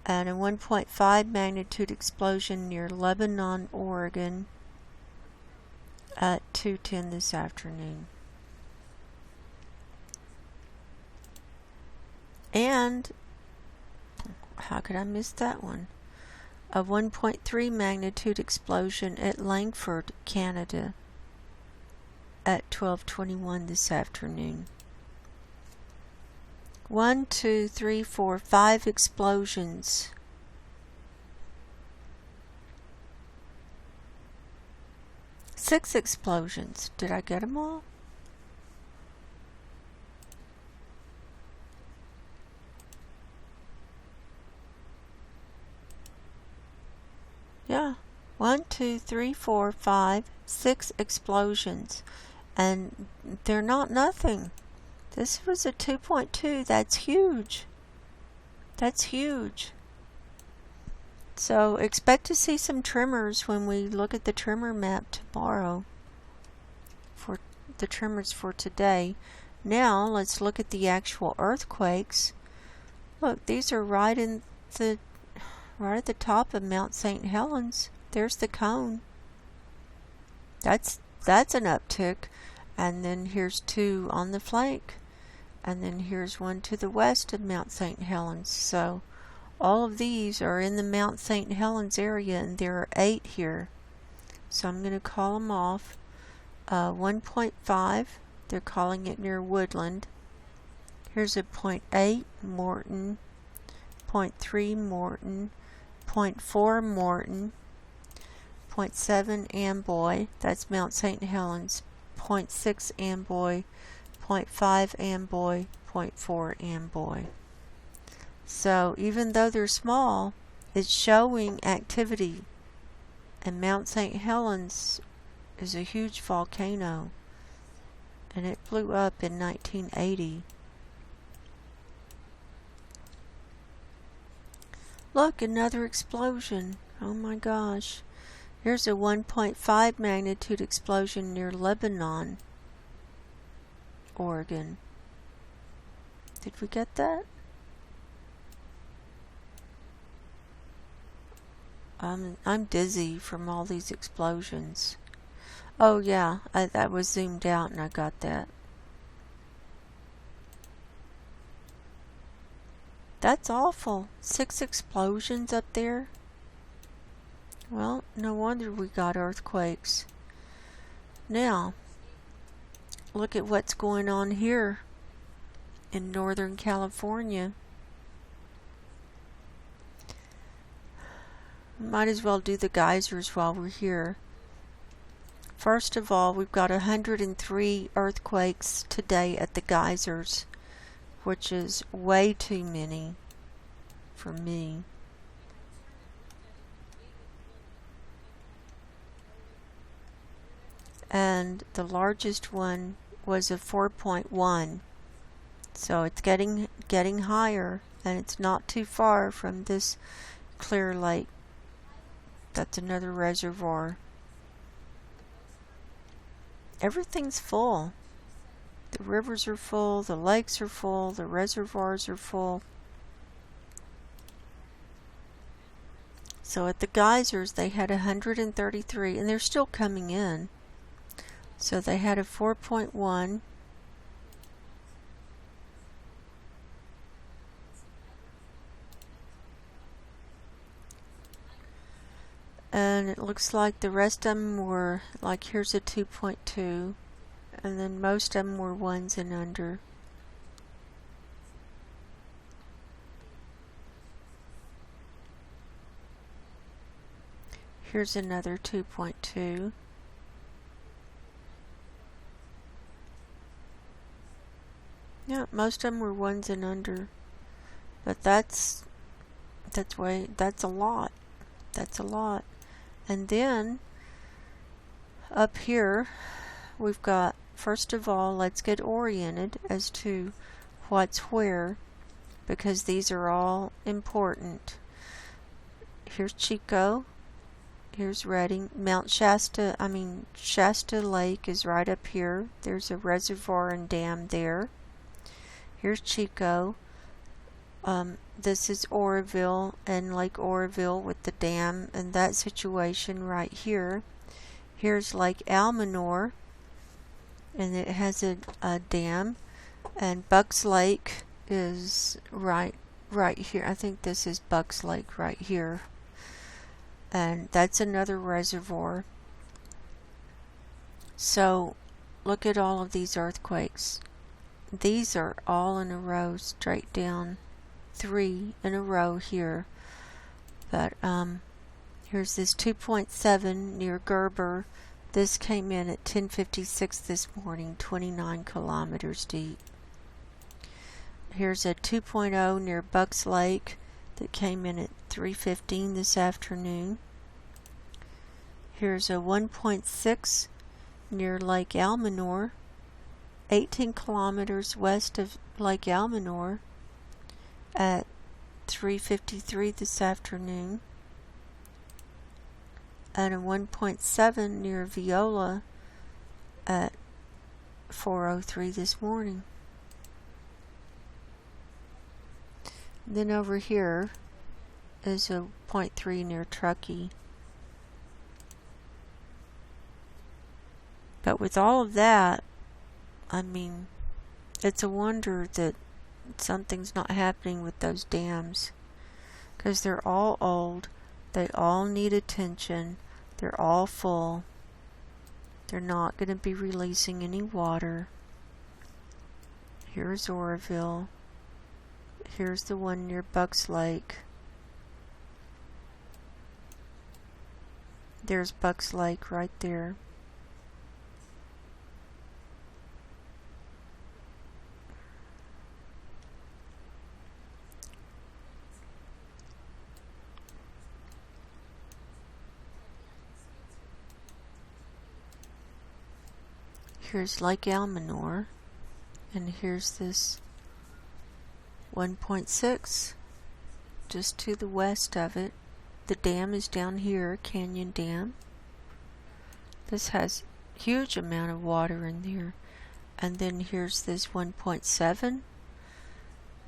And a 1.5 magnitude explosion near Lebanon, Oregon at 2:10 this afternoon. And how could I miss that one? A 1.3 magnitude explosion at Langford, Canada at 12:21 this afternoon. 1, 2, 3, 4, 5 explosions. Six explosions. Did I get them all? Yeah. 1, 2, 3, 4, 5, 6 explosions. And they're not nothing. This was a 2.2. That's huge. That's huge. So expect to see some tremors when we look at the tremor map tomorrow for the tremors for today. Now let's look at the actual earthquakes. Look, these are right at the top of Mount St. Helens. There's the cone. That's an uptick. And then here's two on the flank. And then here's one to the west of Mount St. Helens. So all of these are in the Mount St. Helens area, and there are 8 here. So I'm going to call them off. 1.5, they're calling it near Woodland. Here's a 0.8, Morton. 0.3, Morton. 0.4, Morton. 0.7, Amboy. That's Mount St. Helens. 0.6, Amboy. 0.5, Amboy. 0.4, Amboy. So even though they're small, it's showing activity. And Mount St. Helens is a huge volcano, and it blew up in 1980. Look, another explosion. Oh my gosh. Here's a 1.5 magnitude explosion near Lebanon, Oregon. Did we get that? I'm dizzy from all these explosions. Oh yeah, that was zoomed out and I got that. That's awful. 6 explosions up there. Well, no wonder we got earthquakes. Now, look at what's going on here in Northern California. Might as well do the geysers while we're here. First of all, we've got 103 earthquakes today at the geysers, which is way too many for me. And the largest one was a 4.1. So it's getting higher, and it's not too far from this Clear Lake. That's another reservoir. Everything's full. The rivers are full, the lakes are full, the reservoirs are full. So at the geysers they had 133, and they're still coming in. So they had a 4.1. And it looks like the rest of them were, like here's a 2.2, and then most of them were 1s and under. Here's another 2.2. Yeah, most of them were 1s and under. But that's a lot. That's a lot. And then up here we've got, first of all, let's get oriented as to what's where, because these are all important. Here's Chico, here's Redding, Mount Shasta, Shasta Lake is right up here. There's a reservoir and dam there. Here's Chico. This is Oroville and Lake Oroville with the dam and that situation right here. Here's Lake Almanor, and it has a dam, and Bucks Lake is right here. I think this is Bucks Lake right here, and that's another reservoir. So look at all of these earthquakes. These are all in a row, straight down. 3 in a row here. But here's this 2.7 near Gerber. This came in at 10:56 this morning, 29 kilometers deep. Here's a 2.0 near Bucks Lake that came in at 3:15 this afternoon. Here's a 1.6 near Lake Almanor, 18 kilometers west of Lake Almanor, at 3:53 this afternoon, and a 1.7 near Viola at 4:03 this morning. Then over here is a 0.3 near Truckee. But with all of that, I mean, it's a wonder that something's not happening with those dams, because they're all old, they all need attention, they're all full, they're not going to be releasing any water. Here's Oroville, here's the one near Bucks Lake, there's Bucks Lake right there. Here's Lake Almanor, and here's this 1.6 just to the west of it. The dam is down here, Canyon Dam. This has huge amount of water in there. And then here's this 1.7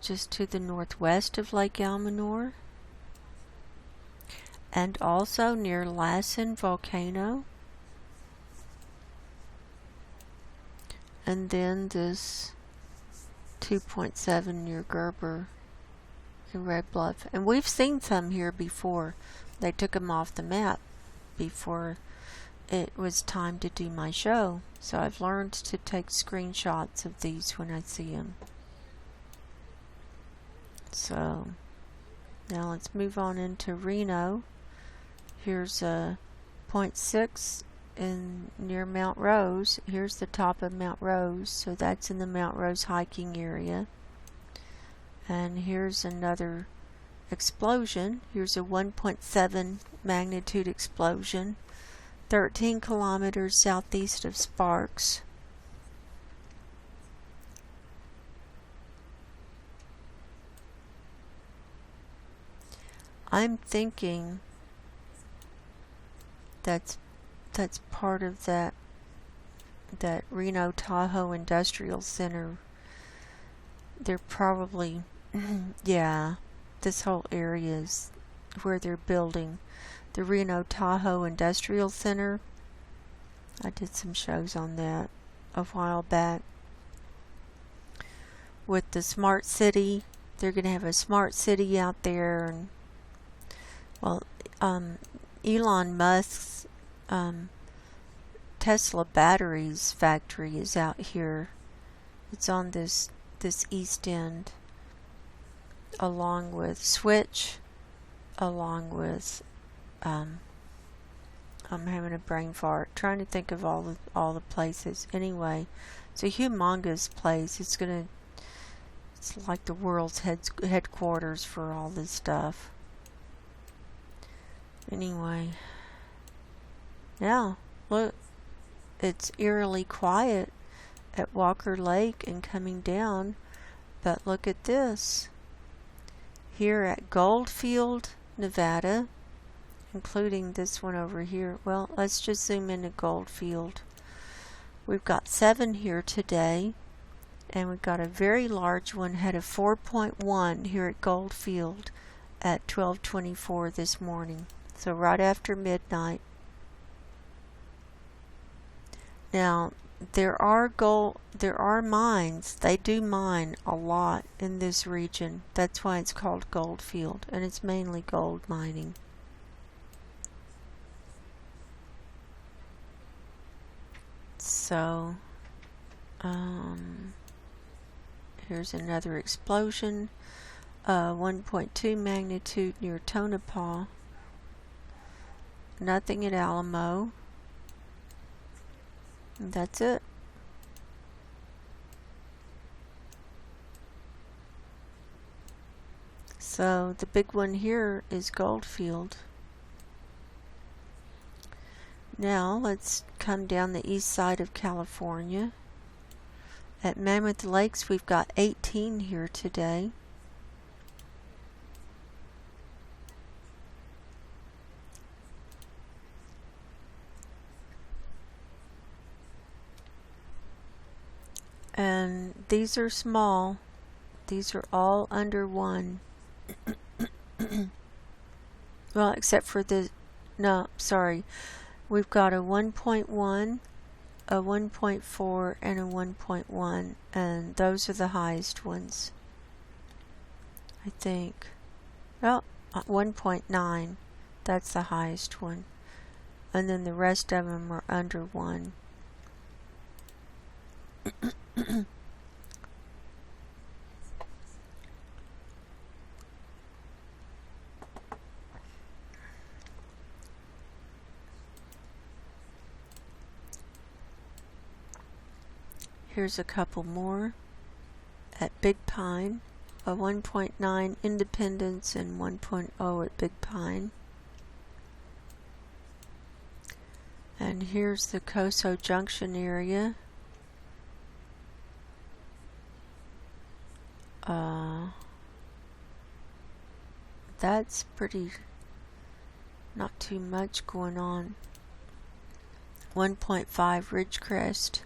just to the northwest of Lake Almanor, and also near Lassen Volcano. And then this 2.7 near Gerber in Red Bluff. And we've seen some here before. They took them off the map before it was time to do my show. So I've learned to take screenshots of these when I see them. So now let's move on into Reno. Here's a 0.6 in near Mount Rose. Here's the top of Mount Rose, so that's in the Mount Rose hiking area. And here's another explosion. Here's a 1.7 magnitude explosion, 13 kilometers southeast of Sparks. I'm thinking that's part of that Reno Tahoe Industrial Center. They're probably yeah, this whole area is where they're building the Reno Tahoe Industrial Center. I did some shows on that a while back. With the smart city, they're going to have a smart city out there. And well, Elon Musk's Tesla batteries factory is out here. It's on this east end, along with Switch, along with I'm having a brain fart trying to think of all the places. Anyway, it's a humongous place. It's like the world's headquarters for all this stuff. Anyway, now look, it's eerily quiet at Walker Lake and coming down, but look at this. Here at Goldfield, Nevada, including this one over here. Well, let's just zoom into Goldfield. We've got 7 here today, and we've got a very large one, had a 4.1 here at Goldfield at 12:24 this morning. So right after midnight. Now, there are mines. They do mine a lot in this region. That's why it's called Goldfield, and it's mainly gold mining. So, here's another explosion, 1.2 magnitude near Tonopah. Nothing at Alamo. And that's it. So the big one here is Goldfield. Now let's come down the east side of California. At Mammoth Lakes we've got 18 here today. these are small. These are all under 1. Well, except for the, no, sorry. We've got a 1.1, a 1.4, and a 1.1, and those are the highest ones, I think. Oh, 1.9, that's the highest one. And then the rest of them are under 1. Here's a couple more at Big Pine, a 1.9 Independence and 1.0 at Big Pine. And here's the Coso Junction area. That's pretty, not too much going on. 1.5 Ridgecrest,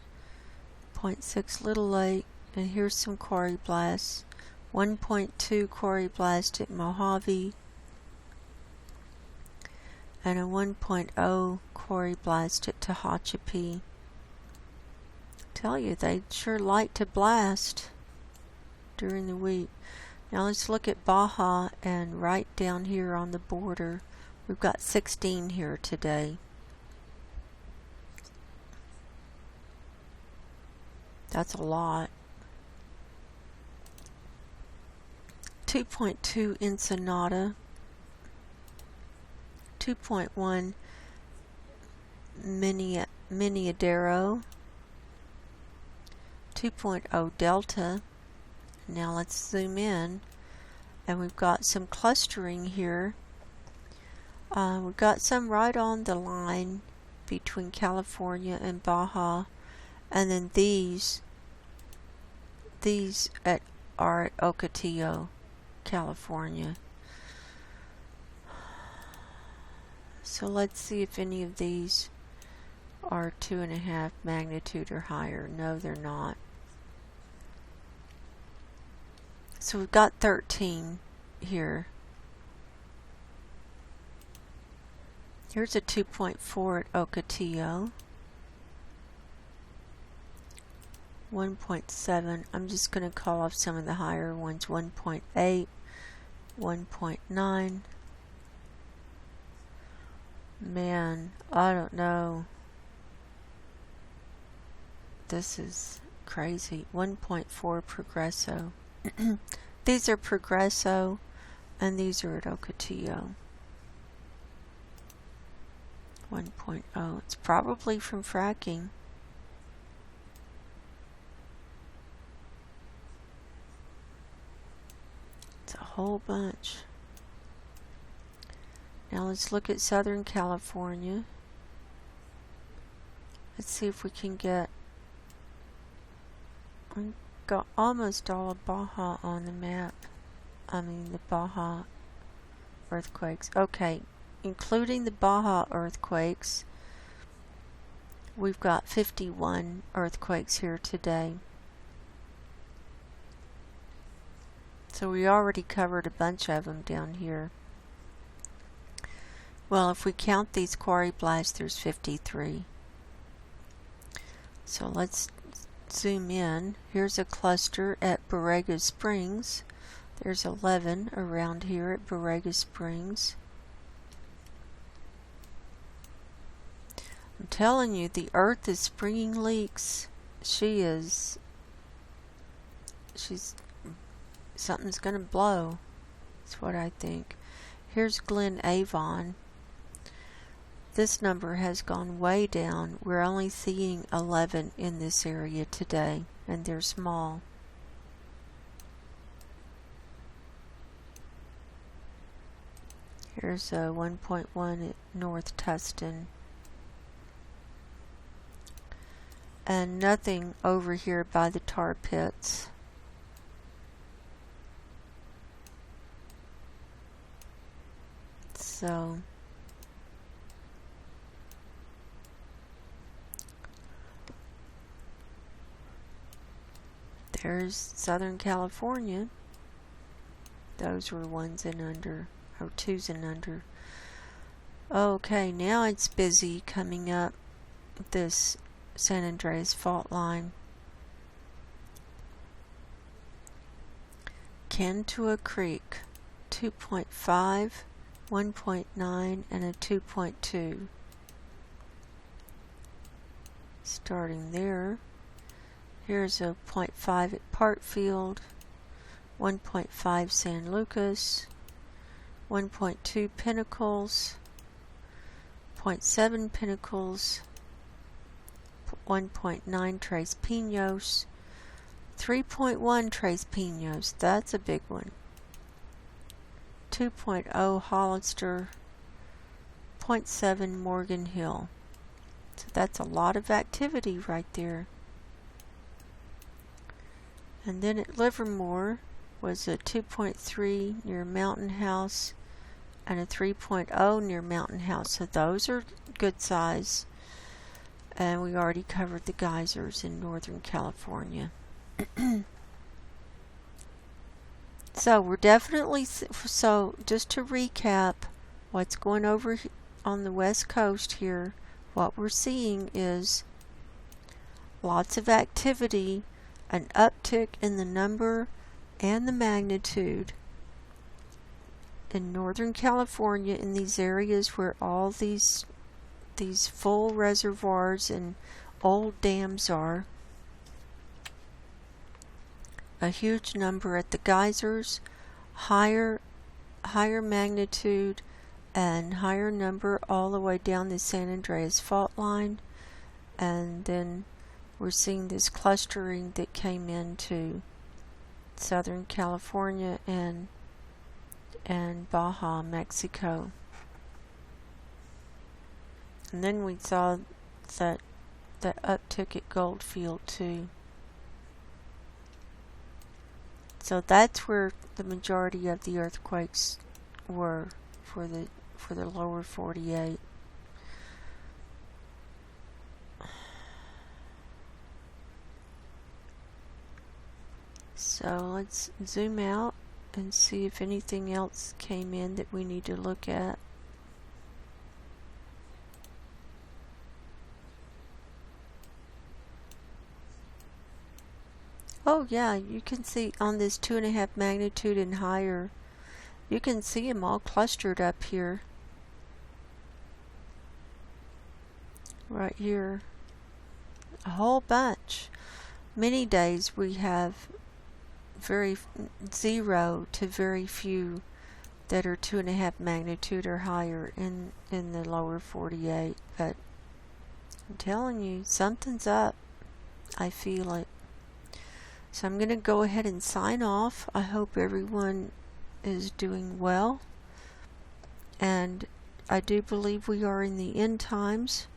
0.6 Little Lake, and here's some quarry blasts. 1.2 quarry blast at Mojave, and a 1.0 quarry blast at Tehachapi. Tell you, they sure like to blast during the week. Now let's look at Baja, and right down here on the border, we've got 16 here today. That's a lot. 2.2 Ensenada, 2.1 Miniadero, 2.0 Delta. Now let's zoom in, and we've got some clustering here. We've got some right on the line between California and Baja, and then these are at Ocotillo, California. So let's see if any of these are 2.5 magnitude or higher. No, they're not. So we've got 13 here. Here's a 2.4 at Ocotillo. 1.7. I'm just going to call off some of the higher ones. 1.8, 1.9. Man, I don't know. This is crazy. 1.4 Progresso. These are Progresso, and these are at Ocotillo. 1.0. It's probably from fracking. It's a whole bunch. Now let's look at Southern California. Let's see if we can get... We've got almost all of Baja on the map. I mean the Baja earthquakes. Okay, including the Baja earthquakes, we've got 51 earthquakes here today. So we already covered a bunch of them down here. Well, if we count these quarry blasts, there's 53. So let's zoom in. Here's a cluster at Borrega Springs. There's 11 around here at Borrega Springs. I'm telling you, the earth is springing leaks. Something's gonna blow. That's what I think. Here's Glen Avon. This number has gone way down. We're only seeing 11 in this area today, and they're small. Here's a 1.1 at North Tustin. And nothing over here by the tar pits. So There's Southern California. Those were 1s and under, or 2s and under. Okay, now it's busy coming up this San Andreas fault line. Cantua Creek, 2.5, 1.9, and a 2.2. Starting there. Here's a 0.5 at Partfield, 1.5 San Lucas, 1.2 Pinnacles, 0.7 Pinnacles, 1.9 Tres Pinos, 3.1 Tres Pinos, that's a big one, 2.0 Hollister, 0.7 Morgan Hill. So that's a lot of activity right there. And then at Livermore was a 2.3 near Mountain House and a 3.0 near Mountain House. So those are good size. And we already covered the geysers in Northern California. So we're definitely, so just to recap what's going over on the west coast here, what we're seeing is lots of activity, an uptick in the number and the magnitude in Northern California, in these areas where all these full reservoirs and old dams are. A huge number at the geysers, higher magnitude and higher number all the way down the San Andreas fault line, and then we're seeing this clustering that came into Southern California and Baja, Mexico. And then we saw that uptick at Goldfield too. So that's where the majority of the earthquakes were for the lower 48. So let's zoom out and see if anything else came in that we need to look at. Oh yeah, you can see on this 2.5 magnitude and higher, you can see them all clustered up here. Right here. A whole bunch. Many days we have zero to very few that are 2.5 magnitude or higher in the lower 48. But I'm telling you, something's up. I feel it. So I'm going to go ahead and sign off. I hope everyone is doing well. And I do believe we are in the end times.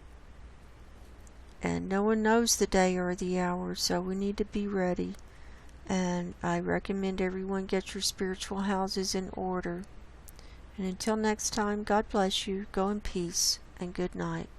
And no one knows the day or the hour, so we need to be ready. And I recommend everyone get your spiritual houses in order. And until next time, God bless you. Go in peace and good night.